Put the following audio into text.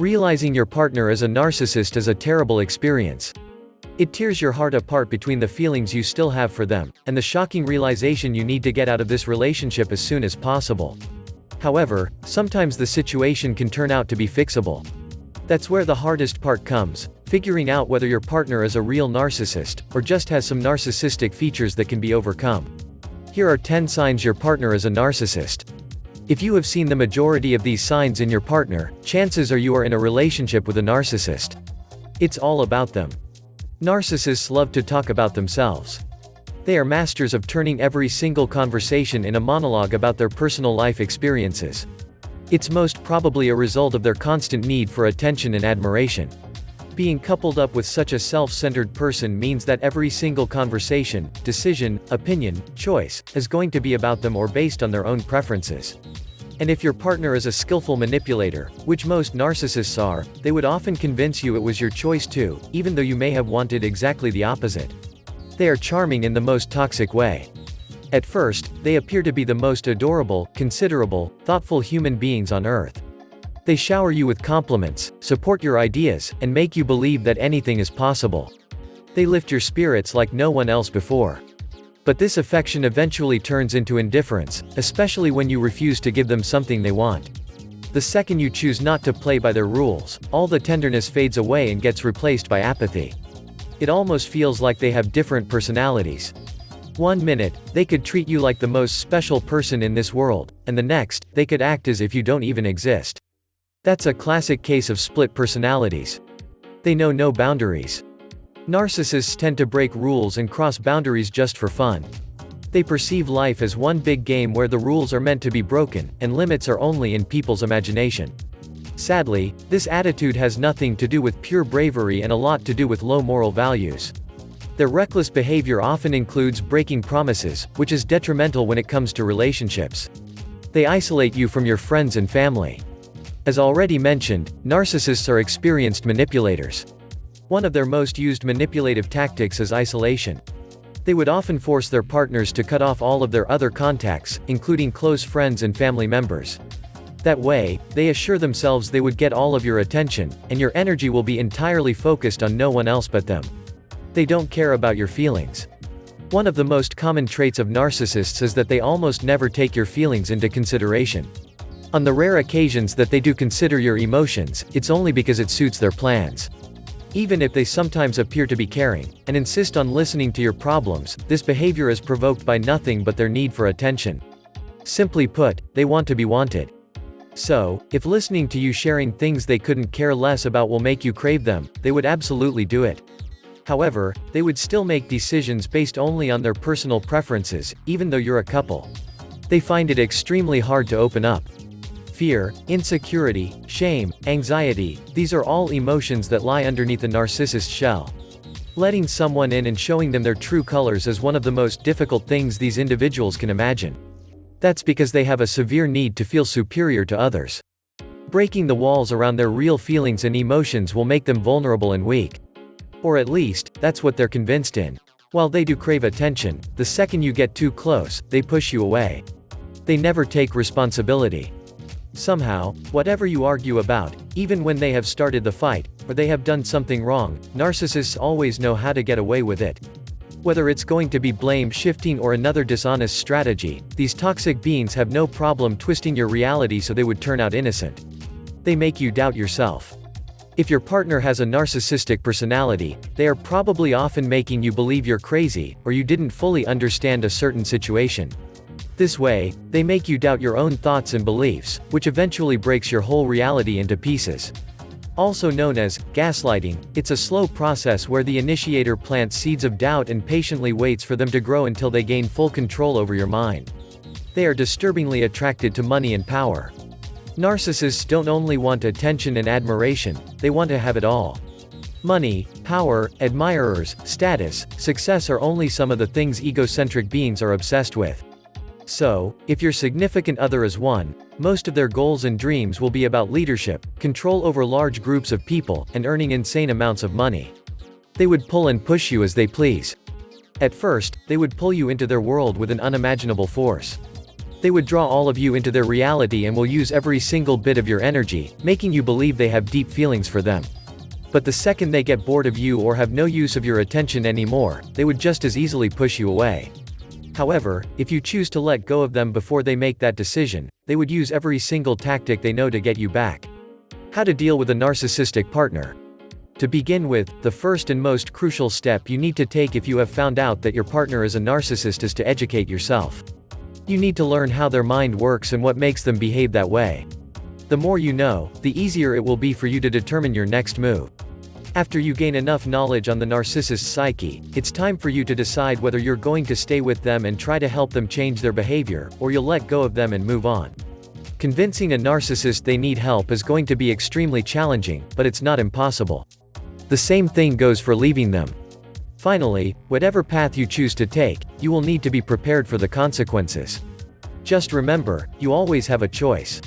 Realizing your partner is a narcissist is a terrible experience. It tears your heart apart between the feelings you still have for them, and the shocking realization you need to get out of this relationship as soon as possible. However, sometimes the situation can turn out to be fixable. That's where the hardest part comes, figuring out whether your partner is a real narcissist, or just has some narcissistic features that can be overcome. Here are 10 signs your partner is a narcissist. If you have seen the majority of these signs in your partner, chances are you are in a relationship with a narcissist. It's all about them. Narcissists love to talk about themselves. They are masters of turning every single conversation in a monologue about their personal life experiences. It's most probably a result of their constant need for attention and admiration. Being coupled up with such a self-centered person means that every single conversation, decision, opinion, choice, is going to be about them or based on their own preferences. And if your partner is a skillful manipulator, which most narcissists are, they would often convince you it was your choice too, even though you may have wanted exactly the opposite. They are charming in the most toxic way. At first, they appear to be the most adorable, considerable, thoughtful human beings on earth. They shower you with compliments, support your ideas, and make you believe that anything is possible. They lift your spirits like no one else before. But this affection eventually turns into indifference, especially when you refuse to give them something they want. The second you choose not to play by their rules, all the tenderness fades away and gets replaced by apathy. It almost feels like they have different personalities. One minute, they could treat you like the most special person in this world, and the next, they could act as if you don't even exist. That's a classic case of split personalities. They know no boundaries. Narcissists tend to break rules and cross boundaries just for fun. They perceive life as one big game where the rules are meant to be broken, and limits are only in people's imagination. Sadly, this attitude has nothing to do with pure bravery and a lot to do with low moral values. Their reckless behavior often includes breaking promises, which is detrimental when it comes to relationships. They isolate you from your friends and family. As already mentioned, narcissists are experienced manipulators. One of their most used manipulative tactics is isolation. They would often force their partners to cut off all of their other contacts, including close friends and family members. That way, they assure themselves they would get all of your attention, and your energy will be entirely focused on no one else but them. They don't care about your feelings. One of the most common traits of narcissists is that they almost never take your feelings into consideration. On the rare occasions that they do consider your emotions, it's only because it suits their plans. Even if they sometimes appear to be caring, and insist on listening to your problems, this behavior is provoked by nothing but their need for attention. Simply put, they want to be wanted. So, if listening to you sharing things they couldn't care less about will make you crave them, they would absolutely do it. However, they would still make decisions based only on their personal preferences, even though you're a couple. They find it extremely hard to open up. Fear, insecurity, shame, anxiety, these are all emotions that lie underneath a narcissist's shell. Letting someone in and showing them their true colors is one of the most difficult things these individuals can imagine. That's because they have a severe need to feel superior to others. Breaking the walls around their real feelings and emotions will make them vulnerable and weak. Or at least, that's what they're convinced in. While they do crave attention, the second you get too close, they push you away. They never take responsibility. Somehow, whatever you argue about, even when they have started the fight, or they have done something wrong, narcissists always know how to get away with it. Whether it's going to be blame shifting or another dishonest strategy, these toxic beings have no problem twisting your reality so they would turn out innocent. They make you doubt yourself. If your partner has a narcissistic personality, they are probably often making you believe you're crazy, or you didn't fully understand a certain situation. This way, they make you doubt your own thoughts and beliefs, which eventually breaks your whole reality into pieces. Also known as gaslighting, it's a slow process where the initiator plants seeds of doubt and patiently waits for them to grow until they gain full control over your mind. They are disturbingly attracted to money and power. Narcissists don't only want attention and admiration, they want to have it all. Money, power, admirers, status, success are only some of the things egocentric beings are obsessed with. So, if your significant other is one, most of their goals and dreams will be about leadership, control over large groups of people, and earning insane amounts of money. They would pull and push you as they please. At first, they would pull you into their world with an unimaginable force. They would draw all of you into their reality and will use every single bit of your energy, making you believe they have deep feelings for them. But the second they get bored of you or have no use of your attention anymore, they would just as easily push you away. However, if you choose to let go of them before they make that decision, they would use every single tactic they know to get you back. How to deal with a narcissistic partner. To begin with, the first and most crucial step you need to take if you have found out that your partner is a narcissist is to educate yourself. You need to learn how their mind works and what makes them behave that way. The more you know, the easier it will be for you to determine your next move. After you gain enough knowledge on the narcissist's psyche, it's time for you to decide whether you're going to stay with them and try to help them change their behavior, or you'll let go of them and move on. Convincing a narcissist they need help is going to be extremely challenging, but it's not impossible. The same thing goes for leaving them. Finally, whatever path you choose to take, you will need to be prepared for the consequences. Just remember, you always have a choice.